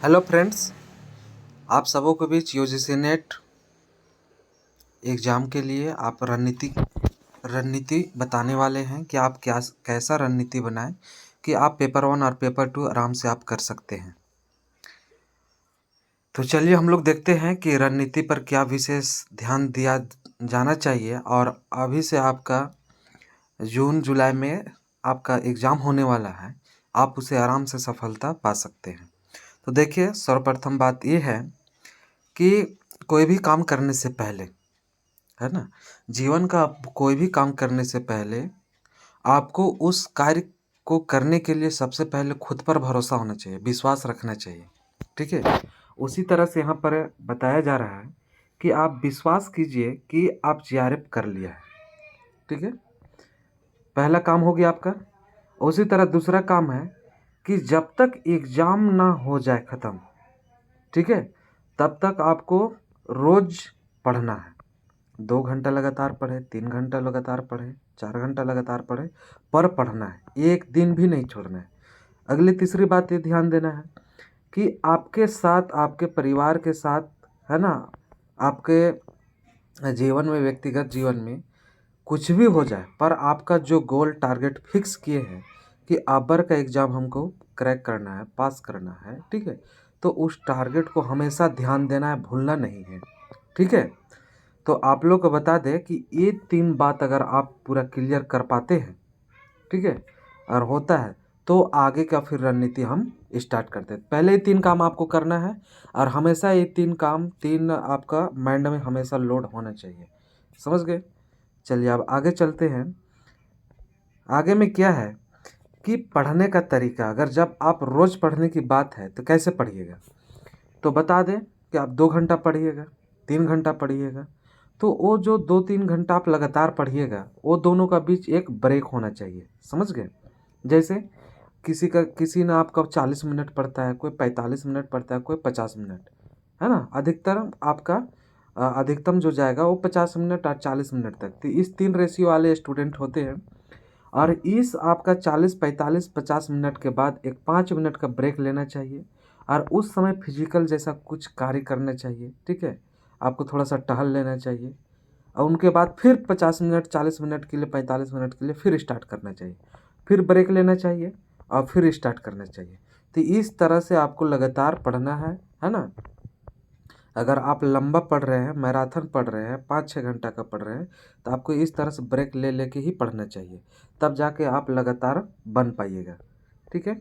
Hello friends, आप सबों के बीच यूजीसी नेट एग्ज़ाम के लिए आप रणनीति बताने वाले हैं कि आप कैसा रणनीति बनाएं कि आप पेपर 1 और पेपर 2 आराम से आप कर सकते हैं। तो चलिए हम लोग देखते हैं कि रणनीति पर क्या विशेष ध्यान दिया जाना चाहिए और अभी से आपका जून जुलाई में आपका एग्ज़ाम होने वाला है, आप उसे आराम से सफलता पा सकते हैं। तो देखिए, सर्वप्रथम बात ये है कि कोई भी काम करने से पहले, है ना, जीवन का कोई भी काम करने से पहले आपको उस कार्य को करने के लिए सबसे पहले खुद पर भरोसा होना चाहिए, विश्वास रखना चाहिए। ठीक है। उसी तरह से यहाँ पर बताया जा रहा है कि आप विश्वास कीजिए कि आप जीआरएफ कर लिया है। ठीक है, पहला काम हो गया आपका। उसी तरह दूसरा काम है कि जब तक एग्ज़ाम ना हो जाए ख़त्म, ठीक है, तब तक आपको रोज़ पढ़ना है। 2 घंटा लगातार पढ़े, 3 घंटा लगातार पढ़े, 4 घंटा लगातार पढ़े, पर पढ़ना है, एक दिन भी नहीं छोड़ना है। अगली तीसरी बात ये ध्यान देना है कि आपके साथ, आपके परिवार के साथ, है ना, आपके जीवन में, व्यक्तिगत जीवन में कुछ भी हो जाए, पर आपका जो गोल टारगेट फिक्स किए हैं कि अबर का एग्ज़ाम हमको क्रैक करना है, पास करना है, ठीक है, तो उस टारगेट को हमेशा ध्यान देना है, भूलना नहीं है। ठीक है। तो आप लोग को बता दें कि ये 3 बात अगर आप पूरा क्लियर कर पाते हैं, ठीक है, और होता है, तो आगे का फिर रणनीति हम स्टार्ट करते हैं। पहले ही 3 काम आपको करना है और हमेशा ये 3 काम, 3 आपका माइंड में हमेशा लोड होना चाहिए। समझ गए? चलिए अब आगे चलते हैं। आगे में क्या है कि पढ़ने का तरीका, अगर जब आप रोज़ पढ़ने की बात है तो कैसे पढ़िएगा, तो बता दें कि आप 2 घंटा पढ़िएगा, 3 घंटा पढ़िएगा। तो वो जो 2-3 घंटा आप लगातार पढ़िएगा, वो दोनों का बीच एक ब्रेक होना चाहिए। समझ गए? जैसे किसी ने आपका 40 मिनट पढ़ता है, कोई 45 मिनट पढ़ता है, कोई 50 मिनट, है ना। अधिकतर आपका अधिकतम जो जाएगा वो 50 मिनट और 40 मिनट तक। तो इस 3 रेशियो वाले स्टूडेंट होते हैं और इस आपका 40, 45, 50 मिनट के बाद एक 5 मिनट का ब्रेक लेना चाहिए और उस समय फिजिकल जैसा कुछ कार्य करना चाहिए। ठीक है, आपको थोड़ा सा टहल लेना चाहिए और उनके बाद फिर 50 मिनट, 40 मिनट के लिए, 45 मिनट के लिए फिर स्टार्ट करना चाहिए, फिर ब्रेक लेना चाहिए और फिर स्टार्ट करना चाहिए। तो इस तरह से आपको लगातार पढ़ना है ना। अगर आप लंबा पढ़ रहे हैं, मैराथन पढ़ रहे हैं, 5-6 घंटा का पढ़ रहे हैं, तो आपको इस तरह से ब्रेक ले लेके ही पढ़ना चाहिए, तब जाके आप लगातार बन पाइएगा। ठीक है।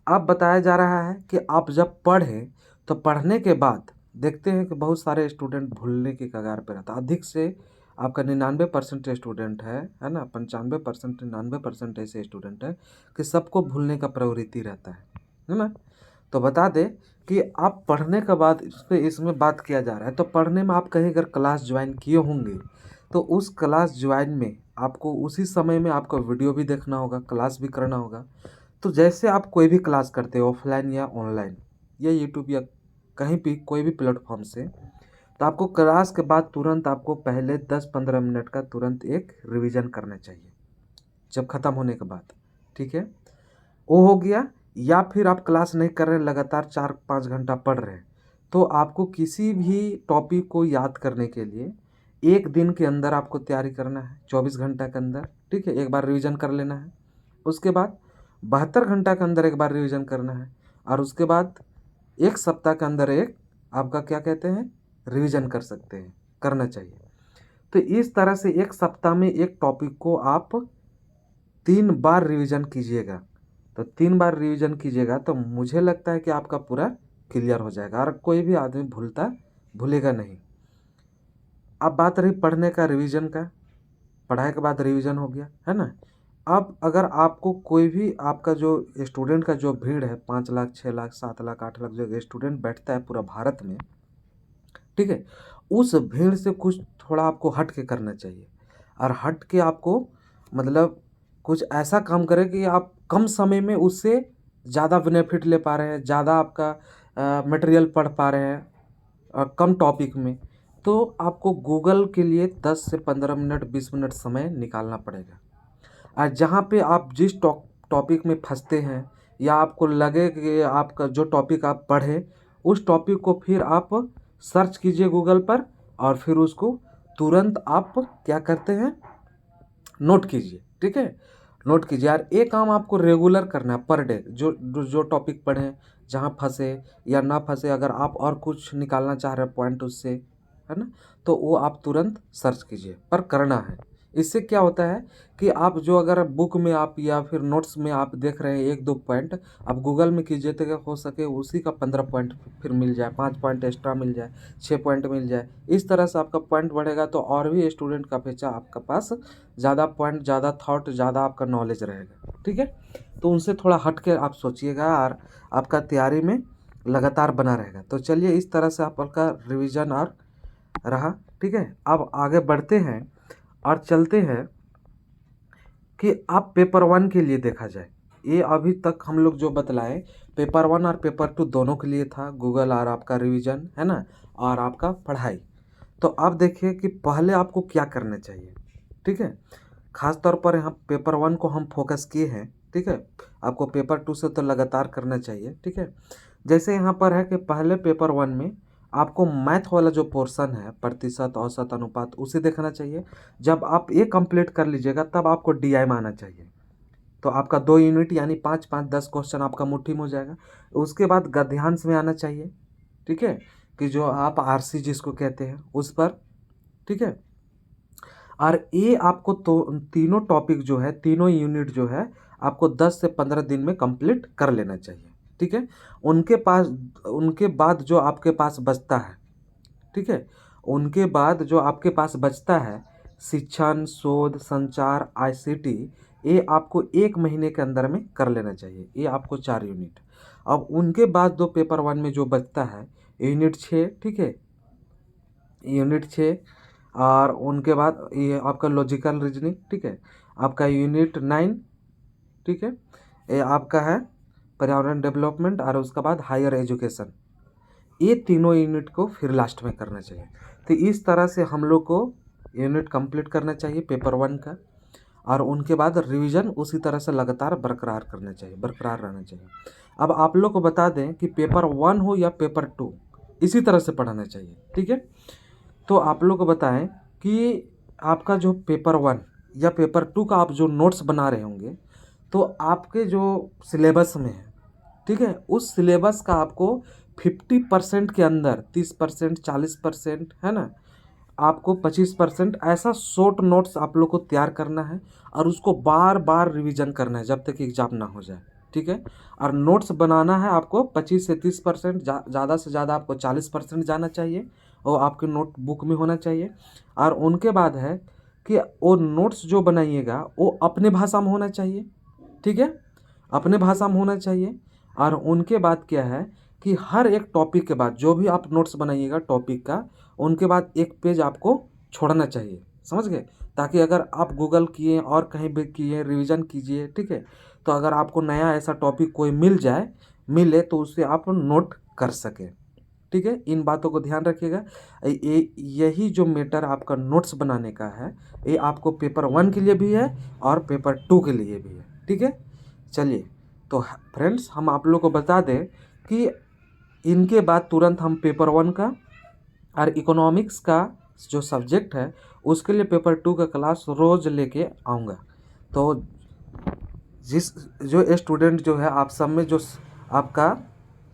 अब बताया जा रहा है कि आप जब पढ़ें तो पढ़ने के बाद देखते हैं कि बहुत सारे स्टूडेंट भूलने की कगार पर रहता है। अधिक से आपका 99% स्टूडेंट है ना, 95%, 99% ऐसे स्टूडेंट है कि सबको भूलने का प्रवृत्ति रहता है ना। तो बता दें कि आप पढ़ने के बाद इसमें बात किया जा रहा है, तो पढ़ने में आप कहीं अगर क्लास ज्वाइन किए होंगे तो उस क्लास ज्वाइन में आपको उसी समय में आपको वीडियो भी देखना होगा, क्लास भी करना होगा। तो जैसे आप कोई भी क्लास करते हो, ऑफलाइन या ऑनलाइन या यूट्यूब या कहीं भी कोई भी प्लेटफॉर्म से, तो आपको क्लास के बाद तुरंत आपको पहले 10-15 मिनट का तुरंत एक रिवीजन करना चाहिए जब ख़त्म होने के बाद। ठीक है, वो हो गया। या फिर आप क्लास नहीं कर रहे, लगातार 4-5 घंटा पढ़ रहे हैं, तो आपको किसी भी टॉपिक को याद करने के लिए एक दिन के अंदर आपको तैयारी करना है, 24 घंटा के अंदर। ठीक है, एक बार रिवीजन कर लेना है। उसके बाद 72 घंटा के अंदर एक बार रिवीजन करना है और उसके बाद एक सप्ताह के अंदर एक आपका क्या कहते हैं, रिवीजन कर सकते हैं, करना चाहिए। तो इस तरह से एक सप्ताह में एक टॉपिक को आप 3 बार रिवीजन कीजिएगा। तो 3 बार रिवीजन कीजिएगा तो मुझे लगता है कि आपका पूरा क्लियर हो जाएगा और कोई भी आदमी भूलेगा नहीं। अब बात रही पढ़ने का, रिवीजन का, पढ़ाई के बाद रिवीजन हो गया, है ना। अब अगर आपको कोई भी आपका जो स्टूडेंट का जो भीड़ है, 5 लाख, 6 लाख, 7 लाख, 8 लाख जो स्टूडेंट बैठता है पूरा भारत में, ठीक है, उस भीड़ से कुछ थोड़ा आपको हट के करना चाहिए और हट के आपको मतलब कुछ ऐसा काम करें कि आप कम समय में उससे ज़्यादा बेनिफिट ले पा रहे हैं, ज़्यादा आपका मटेरियल पढ़ पा रहे हैं और कम टॉपिक में। तो आपको गूगल के लिए 10 से 15 मिनट, 20 मिनट समय निकालना पड़ेगा। और जहाँ पे आप जिस टॉपिक में फंसते हैं या आपको लगे कि आपका जो टॉपिक आप पढ़े उस टॉपिक को फिर आप सर्च कीजिए गूगल पर और फिर उसको तुरंत आप क्या करते हैं, नोट कीजिए। ठीक है, नोट कीजिए। यार ये काम आपको रेगुलर करना है, पर डे जो टॉपिक पढ़ें, जहाँ फंसे या ना फंसे, अगर आप और कुछ निकालना चाह रहे हैं पॉइंट उससे, है ना, तो वो आप तुरंत सर्च कीजिए, पर करना है। इससे क्या होता है कि आप जो अगर बुक में आप या फिर नोट्स में आप देख रहे हैं 1-2 पॉइंट, आप गूगल में कीजिए तो क्या हो सके उसी का 15 पॉइंट फिर मिल जाए, 5 पॉइंट एक्स्ट्रा मिल जाए, 6 पॉइंट मिल जाए। इस तरह से आपका पॉइंट बढ़ेगा तो और भी स्टूडेंट का अपेक्षा आपके पास ज़्यादा पॉइंट, ज़्यादा थॉट, ज़्यादा आपका नॉलेज रहेगा। ठीक है, तो उनसे थोड़ा हट के आप सोचिएगा और आपका तैयारी में लगातार बना रहेगा। तो चलिए, इस तरह से आपका रिवीजन और रहा। ठीक है, अब आगे बढ़ते हैं और चलते हैं कि आप पेपर 1 के लिए देखा जाए। ये अभी तक हम लोग जो बतलाए पेपर 1 और पेपर 2 दोनों के लिए था, गूगल और आपका रिवीजन, है ना, और आपका पढ़ाई। तो अब देखिए कि पहले आपको क्या करना चाहिए। ठीक है, खास तौर पर यहाँ पेपर 1 को हम फोकस किए हैं। ठीक है, आपको पेपर 2 से तो लगातार करना चाहिए। ठीक है, जैसे यहाँ पर है कि पहले पेपर 1 में आपको मैथ वाला जो पोर्शन है, प्रतिशत, औसत, अनुपात, उसे देखना चाहिए। जब आप ये कंप्लीट कर लीजिएगा तब आपको डीआई में आना चाहिए। तो आपका 2 यूनिट यानी 5-5 10 क्वेश्चन आपका मुट्ठी में हो जाएगा। उसके बाद गद्यांश में आना चाहिए। ठीक है, कि जो आप आरसी जिसको कहते हैं उस पर। ठीक है, और ये आपको तो तीनों टॉपिक जो है, तीनों यूनिट जो है, आपको 10 से 15 दिन में कंप्लीट कर लेना चाहिए। ठीक है, उनके बाद जो आपके पास बचता है, ठीक है, उनके बाद जो आपके पास बचता है, शिक्षण, शोध, संचार, आईसीटी, ये आपको 1 महीने के अंदर में कर लेना चाहिए। ये आपको 4 यूनिट। अब उनके बाद दो पेपर 1 में जो बचता है, यूनिट 6। ठीक है, यूनिट 6, और उनके बाद ये आपका लॉजिकल रीजनिंग। ठीक है, आपका यूनिट 9। ठीक है, ये आपका है पर्यावरण डेवलपमेंट, और उसके बाद हायर एजुकेशन। ये तीनों यूनिट को फिर लास्ट में करना चाहिए। तो इस तरह से हम लोग को यूनिट कंप्लीट करना चाहिए पेपर 1 का, और उनके बाद रिवीजन उसी तरह से लगातार बरकरार करना चाहिए, बरकरार रहना चाहिए। अब आप लोग को बता दें कि पेपर 1 हो या पेपर 2, इसी तरह से पढ़ाना चाहिए। ठीक है, तो आप लोग को बताएं कि आपका जो पेपर 1 या पेपर 2 का आप जो नोट्स बना रहे होंगे, तो आपके जो सिलेबस में है, ठीक है, उस सिलेबस का आपको 50% के अंदर 30%, 40%, है ना, आपको 25% ऐसा शॉर्ट नोट्स आप लोग को तैयार करना है, और उसको बार बार रिवीजन करना है जब तक एग्जाम ना हो जाए। ठीक है, और नोट्स बनाना है आपको 25 से 30%, ज़्यादा से ज़्यादा आपको 40% जाना चाहिए, वो आपके नोटबुक में होना चाहिए। और उनके बाद है कि वो नोट्स जो बनाइएगा वो अपने भाषा में होना चाहिए। ठीक है, अपने भाषा में होना चाहिए। और उनके बाद क्या है कि हर एक टॉपिक के बाद जो भी आप नोट्स बनाइएगा टॉपिक का, उनके बाद एक पेज आपको छोड़ना चाहिए। समझ गए, ताकि अगर आप गूगल किए और कहीं भी किए रिवीजन कीजिए, ठीक है, तो अगर आपको नया ऐसा टॉपिक कोई मिले तो उसे आप नोट कर सकें। ठीक है, इन बातों को ध्यान रखिएगा। यही जो मैटर आपका नोट्स बनाने का है, ये आपको पेपर 1 के लिए भी है और पेपर 2 के लिए भी है। ठीक है, चलिए, तो फ्रेंड्स हम आप लोग को बता दें कि इनके बाद तुरंत हम पेपर 1 का और इकोनॉमिक्स का जो सब्जेक्ट है उसके लिए पेपर 2 का क्लास रोज़ लेके आऊँगा। तो जो स्टूडेंट जो है आप सब में जो आपका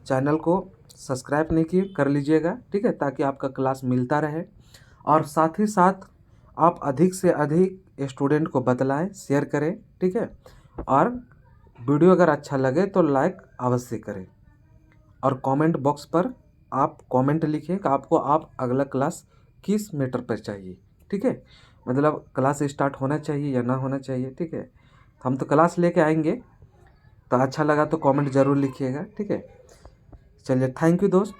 चैनल को सब्सक्राइब नहीं किए, कर लीजिएगा। ठीक है, ताकि आपका क्लास मिलता रहे, और साथ ही साथ आप अधिक से अधिक स्टूडेंट को बतलाएं, शेयर करें। ठीक है, और वीडियो अगर अच्छा लगे तो लाइक अवश्य करें, और कमेंट बॉक्स पर आप कमेंट लिखें कि आपको अगला क्लास किस मैटर पर चाहिए। ठीक है, मतलब क्लास स्टार्ट होना चाहिए या ना होना चाहिए। ठीक है, हम तो क्लास लेके आएंगे, तो अच्छा लगा तो कमेंट ज़रूर लिखिएगा। ठीक है, चलिए, थैंक यू दोस्त।